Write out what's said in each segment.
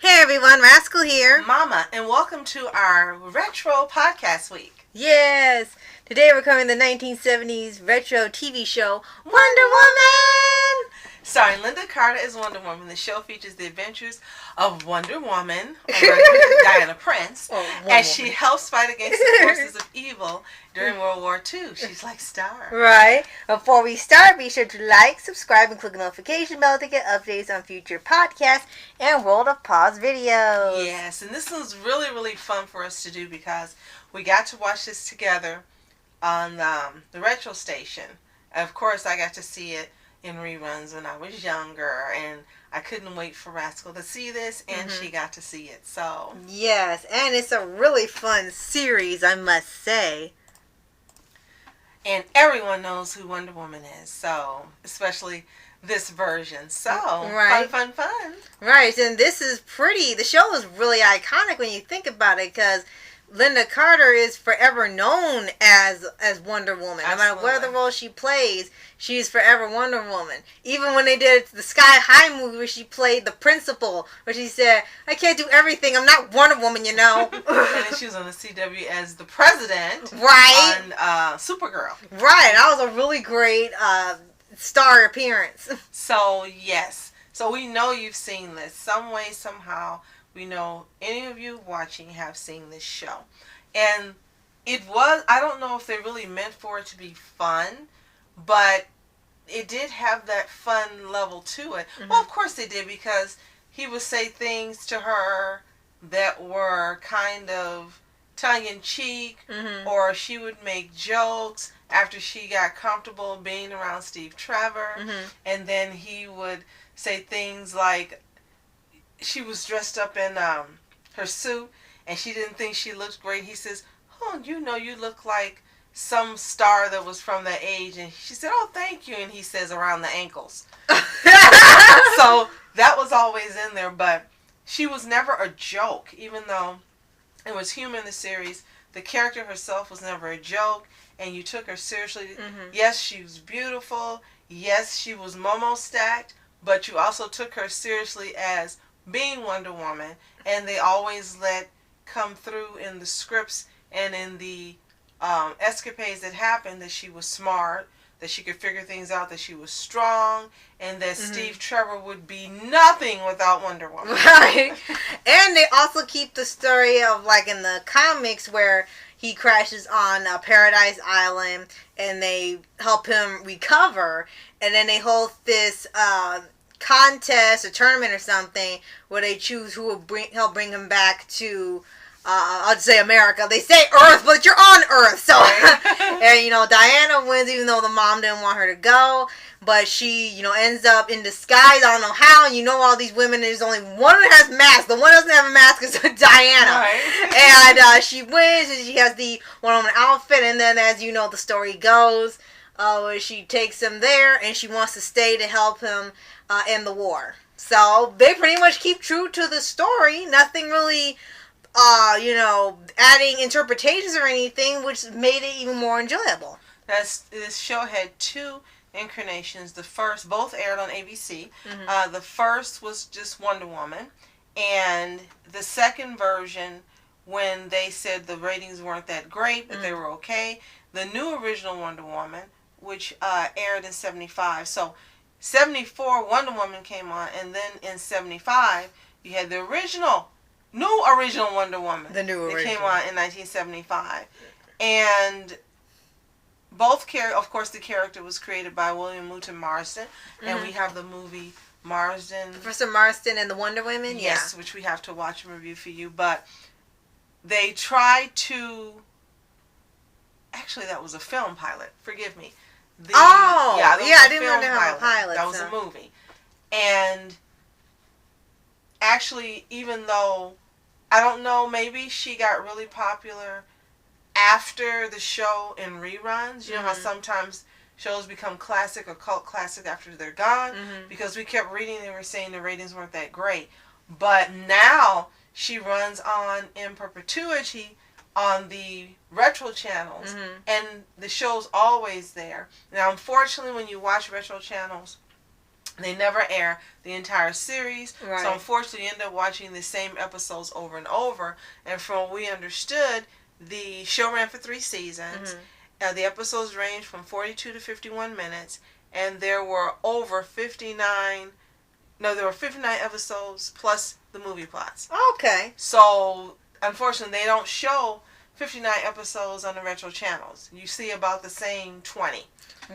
Hey everyone, Rascal here. Mama, and welcome to our Retro Podcast Week. Yes, today we're covering the 1970s retro TV show, Wonder Woman! Starring Lynda Carter as Wonder Woman, the show features the adventures of Wonder Woman, Diana Prince, as she helps fight against the forces of evil during World War II. She's like Star. Right. Before we start, be sure to like, subscribe, and click the notification bell to get updates on future podcasts and World of Paws videos. Yes, and this was really, really fun for us to do because we got to watch this together on the retro station. Of course, I got to see it in reruns when I was younger, and I couldn't wait for Rascal to see this, and she got to see it. So yes, and it's a really fun series, I must say. And everyone knows who Wonder Woman is, so especially this version. So right. fun. Right, and this is pretty. The show is really iconic when you think about it, because Lynda Carter is forever known as Wonder Woman. Absolutely. No matter what the role she plays, she's forever Wonder Woman. Even when they did the Sky High movie where she played the principal, where she said, "I can't do everything. I'm not Wonder Woman, you know." And then she was on the CW as the president. Right. On Supergirl. Right. That was a really great star appearance. So, yes. So we know you've seen this. Some way, somehow, we know any of you watching have seen this show. And it was, I don't know if they really meant for it to be fun, but it did have that fun level to it. Well, of course they did, because he would say things to her that were kind of tongue-in-cheek, or she would make jokes after she got comfortable being around Steve Trevor, and then he would say things like, she was dressed up in her suit, and she didn't think she looked great. He says, "Oh, you know, you look like some star that was from that age." And she said, "Oh, thank you." And he says, "Around the ankles." So that was always in there, but she was never a joke. Even though it was humor in the series, the character herself was never a joke, and you took her seriously. Yes, she was beautiful. Yes, she was Momo stacked, but you also took her seriously as being Wonder Woman, and they always let come through in the scripts and in the escapades that happened that she was smart, that she could figure things out, that she was strong, and that Steve Trevor would be nothing without Wonder Woman. Right. And they also keep the story of, like in the comics, where he crashes on Paradise Island and they help him recover, and then they hold this contest, a tournament or something, where they choose who will help bring him back to I'll say America. They say Earth, but you're on Earth. So and Diana wins, even though the mom didn't want her to go, but she ends up in disguise. I don't know how. And all these women, there's only one that has a mask. The one that doesn't have a mask is Diana. Right. And she wins, and she has the Wonder Woman outfit, and then as the story goes, she takes him there, and she wants to stay to help him in the war. So they pretty much keep true to the story. Nothing really, adding interpretations or anything, which made it even more enjoyable. This show had two incarnations. The first, both aired on ABC. The first was just Wonder Woman, and the second version, when they said the ratings weren't that great, but they were okay, the new original Wonder Woman, which aired in 1975. So 1974, Wonder Woman came on, and then in 1975, you had the new original Wonder Woman. The new original. That came on in 1975. And both of course, the character was created by William Moulton Marston, and we have the movie Marsden. Professor Marston and the Wonder Women? Yes, which we have to watch and review for you. But they tried to... Actually, that was a film pilot. Forgive me. I didn't know they had a pilot. That was a movie. And actually, even though, I don't know, maybe she got really popular after the show in reruns. You know how sometimes shows become classic or cult classic after they're gone? Because we kept reading, they were saying the ratings weren't that great. But now she runs on in perpetuity on the retro channels, and the show's always there. Now, unfortunately, when you watch retro channels, They never air the entire series. Right. So unfortunately, you end up watching the same episodes over and over. And from what we understood, the show ran for 3 seasons. The episodes ranged from 42 to 51 minutes. And there were over 59... No, there were 59 episodes plus the movie plots. Okay. So, unfortunately, they don't show 59 episodes on the retro channels. You see about the same 20.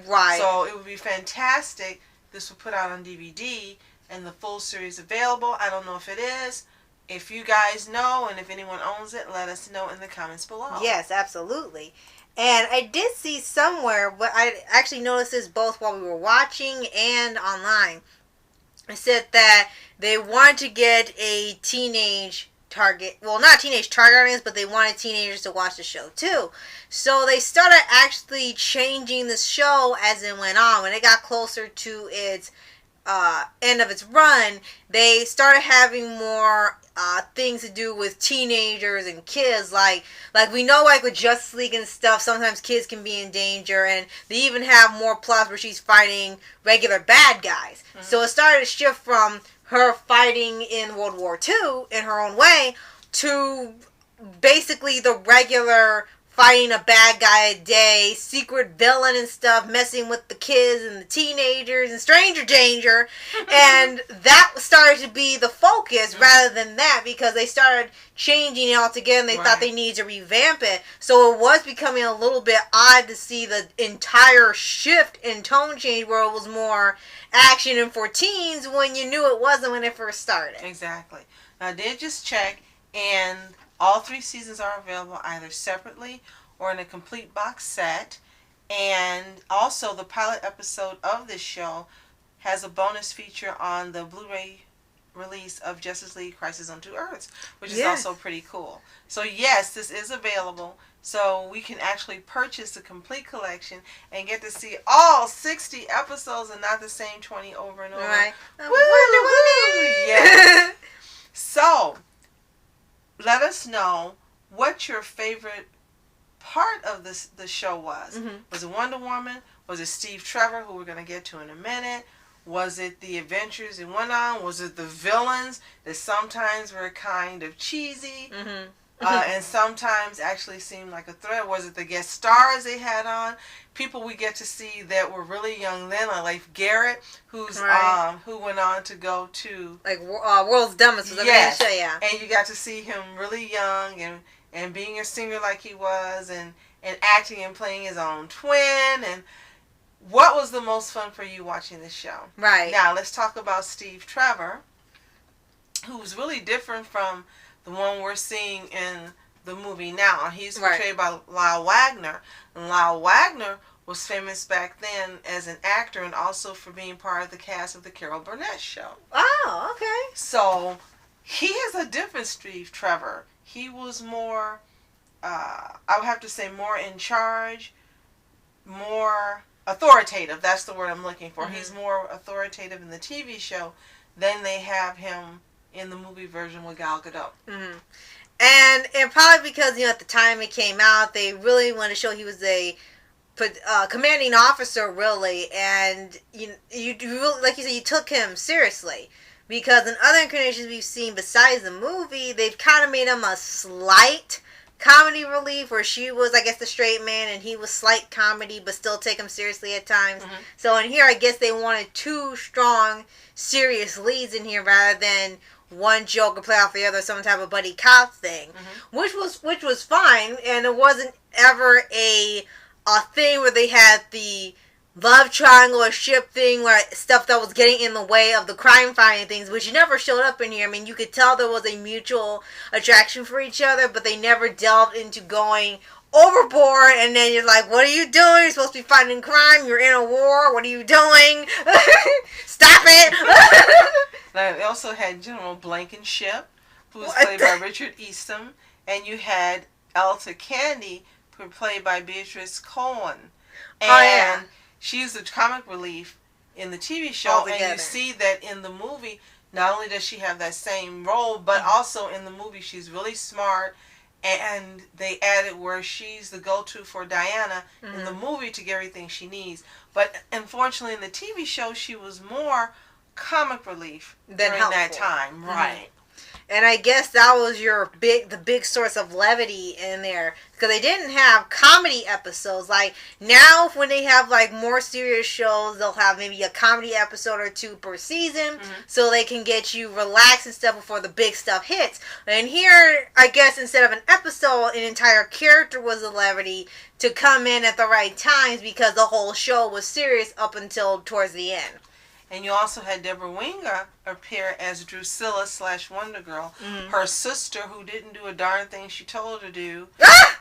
Right. So, it would be fantastic. This will put out on DVD and the full series available. I don't know if it is. If you guys know and if anyone owns it, let us know in the comments below. Yes, absolutely. And I did see somewhere, but I actually noticed this both while we were watching and online. It said that they wanted to get a teenage target, well, not teenage target audience, but they wanted teenagers to watch the show too. So they started actually changing the show as it went on. When it got closer to its end of its run, they started having more things to do with teenagers and kids. Like we know, like with Justice League and stuff, sometimes kids can be in danger, and they even have more plots where she's fighting regular bad guys. So it started to shift from her fighting in World War II in her own way to basically the regular fighting a bad guy a day, secret villain and stuff, messing with the kids and the teenagers and stranger danger. And that started to be the focus rather than that, because they started changing it altogether and they thought they needed to revamp it. So it was becoming a little bit odd to see the entire shift in tone change where it was more action and for teens when you knew it wasn't when it first started. Exactly. Now, I did just check, and all 3 seasons are available either separately or in a complete box set. And also, the pilot episode of this show has a bonus feature on the Blu-ray release of Justice League Crisis on Two Earths, which is also pretty cool. So yes, this is available. So we can actually purchase the complete collection and get to see all 60 episodes and not the same 20 over and over. Right. Woo! Yes. So, let us know what your favorite part of the show was. Was it Wonder Woman? Was it Steve Trevor, who we're going to get to in a minute? Was it the adventures it went on? Was it the villains that sometimes were kind of cheesy and sometimes actually seemed like a threat? Was it the guest stars they had on? People we get to see that were really young then, like Leif Garrett, who's who went on to go to like World's Dumbest was yes, show, yeah. And you got to see him really young and being a singer like he was and acting and playing his own twin. And what was the most fun for you watching this show? Right. Now, let's talk about Steve Trevor, who's really different from the one we're seeing in the movie now. He's portrayed by Lyle Wagner. And Lyle Wagner was famous back then as an actor and also for being part of the cast of the Carol Burnett show. Oh, okay. So, he is a different Steve Trevor. He was more, I would have to say, more in charge, more authoritative. That's the word I'm looking for. He's more authoritative in the TV show than they have him in the movie version with Gal Gadot. And probably because, at the time it came out, they really wanted to show he was a commanding officer, really. And you really, like you said, you took him seriously. Because in other incarnations we've seen besides the movie, they've kind of made him a slight comedy relief, where she was, I guess, the straight man and he was slight comedy, but still take him seriously at times. So in here, I guess they wanted 2 strong, serious leads in here rather than one joke or play off the other, some type of buddy cop thing, which was fine. And it wasn't ever a thing where they had the love triangle or ship thing, where stuff that was getting in the way of the crime fighting things, which never showed up in here. I mean, you could tell there was a mutual attraction for each other, but they never delved into going overboard. And then you're like, what are you doing? You're supposed to be fighting crime. You're in a war. What are you doing? Stop it. Now, they also had General Blankenship, who was played by Richard Eastham, and you had Elta Candy, played by Beatrice Cohen. And she's the comic relief in the TV show, and you see that in the movie, not only does she have that same role, but also in the movie she's really smart, and they added where she's the go-to for Diana in the movie to get everything she needs. But unfortunately in the TV show, she was more comic relief Than during that time. Right. And I guess that was the big source of levity in there, because they didn't have comedy episodes. Like now, when they have like more serious shows, they'll have maybe a comedy episode or two per season, so they can get you relaxed and stuff before the big stuff hits. And here, I guess instead of an episode, an entire character was a levity to come in at the right times, because the whole show was serious up until towards the end. And you also had Deborah Winger appear as Drusilla / Wonder Girl, her sister who didn't do a darn thing she told her to do,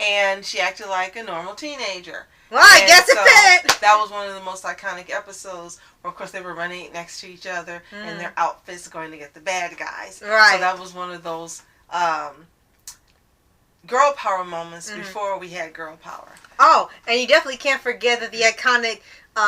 and she acted like a normal teenager. Well, I guess it fit. That was one of the most iconic episodes where, of course, they were running next to each other in their outfits going to get the bad guys. Right. So that was one of those girl power moments before we had girl power. Oh, and you definitely can't forget that the iconic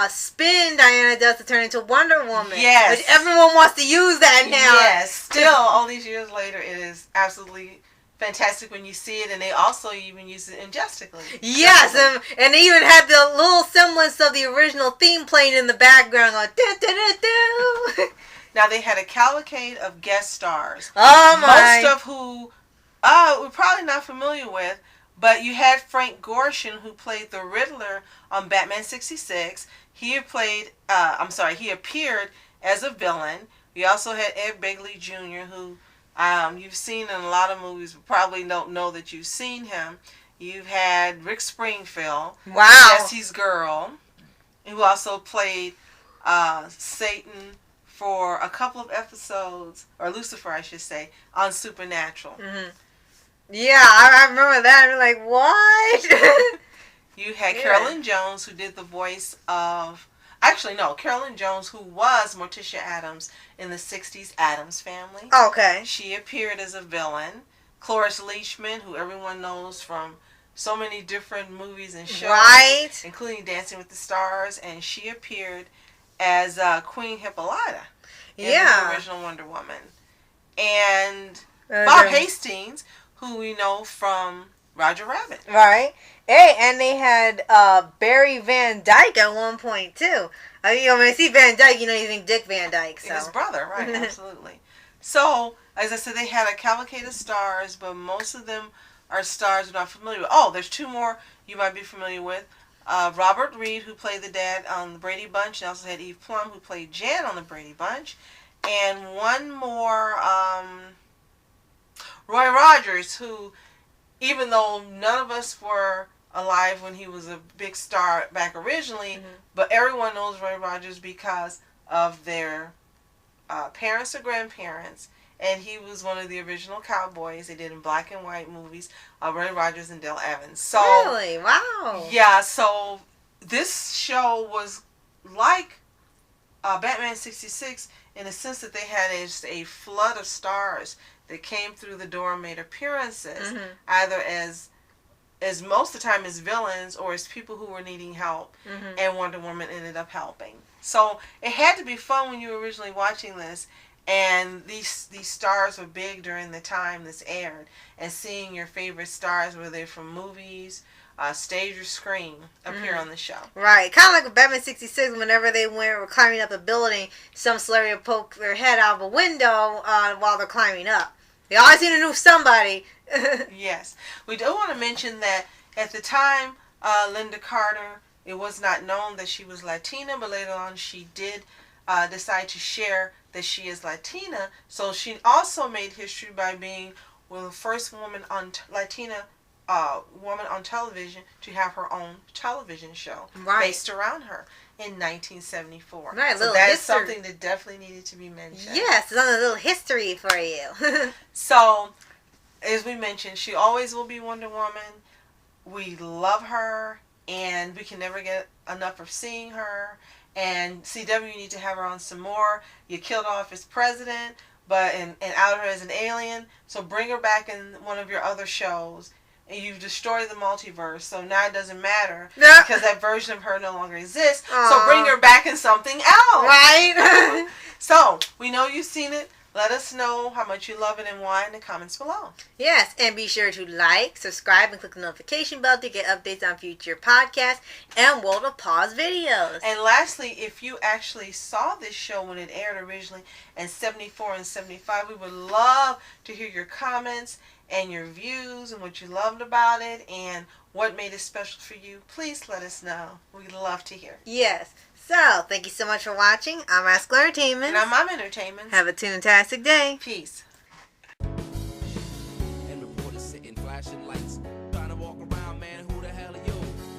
spin Diana does to turn into Wonder Woman. Yes. Which everyone wants to use that now. Yes. Still, all these years later, it is absolutely fantastic when you see it, and they also even use it in Justice League. Yes, and they even had the little semblance of the original theme playing in the background going, do-do-do-do. Now, they had a cavalcade of guest stars. Oh, my. Most of who we're probably not familiar with, but you had Frank Gorshin, who played the Riddler on Batman 66. He appeared as a villain. We also had Ed Begley Jr., who you've seen in a lot of movies, but probably don't know that you've seen him. You've had Rick Springfield, Jesse's Girl, who also played Satan for a couple of episodes, or Lucifer, I should say, on Supernatural. Yeah, I remember that. I'm like, what? You had Carolyn Jones, who did the voice of... Actually, no. Carolyn Jones, who was Morticia Addams in the 60s Addams Family. Okay. She appeared as a villain. Cloris Leachman, who everyone knows from so many different movies and shows. Right. Including Dancing with the Stars. And she appeared as Queen Hippolyta in the original Wonder Woman. And Bob Hastings, who we know from Roger Rabbit. Right. Hey, and they had Barry Van Dyke at one point, too. I mean, when I see Van Dyke, you know you think Dick Van Dyke. So. His brother, right, absolutely. So, as I said, they had a cavalcade of stars, but most of them are stars we're not familiar with. Oh, there's two more you might be familiar with. Robert Reed, who played the dad on the Brady Bunch, and also had Eve Plum, who played Jan on the Brady Bunch. And one more... Roy Rogers, who, even though none of us were alive when he was a big star back originally, but everyone knows Roy Rogers because of their parents or grandparents, and he was one of the original cowboys they did in black and white movies, Roy Rogers and Dale Evans. So, really? Wow. Yeah, so this show was like Batman 66 in the sense that they had a flood of stars that came through the door and made appearances, either as most of the time as villains or as people who were needing help, and Wonder Woman ended up helping. So it had to be fun when you were originally watching this, and these stars were big during the time this aired, and seeing your favorite stars, whether they're from movies, stage or screen, appear on the show. Right. Kind of like with Batman 66, whenever they were climbing up a building, some celebrity would poke their head out of a window while they're climbing up. They always seem to know somebody. Yes. We do want to mention that at the time, Lynda Carter, it was not known that she was Latina, but later on she did decide to share that she is Latina. So she also made history by being the first woman Latina woman on television to have her own television show based around her in 1974. Right, so that is something that definitely needed to be mentioned. Yes, it's on a little history for you. So, as we mentioned, she always will be Wonder Woman. We love her, and we can never get enough of seeing her. And CW, you need to have her on some more. You killed her off as president, and outed her as an alien. So bring her back in one of your other shows. And you've destroyed the multiverse, so now it doesn't matter because that version of her no longer exists. So bring her back in something else. Right? So, we know you've seen it. Let us know how much you love it and why in the comments below. Yes, and be sure to like, subscribe, and click the notification bell to get updates on future podcasts and World of Paws videos. And lastly, if you actually saw this show when it aired originally in 74 and 75, we would love to hear your comments and your views and what you loved about it and what made it special for you. Please let us know. We'd love to hear. Yes. So, thank you so much for watching. I'm Rascal Entertainment. And I'm Mom Entertainment. Have a tune-tastic day. Peace. And reporters sitting flashing lights, trying to walk around, man, who the hell are you?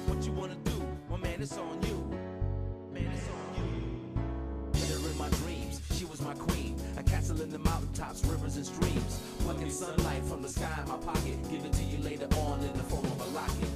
What you wanna do? Well, man, it's on you. Man, it's on you. Hit her in my dreams, she was my queen. A castle in the mountaintops, rivers and streams. Plucking sunlight from the sky in my pocket, give it to you later on in the form of a locket.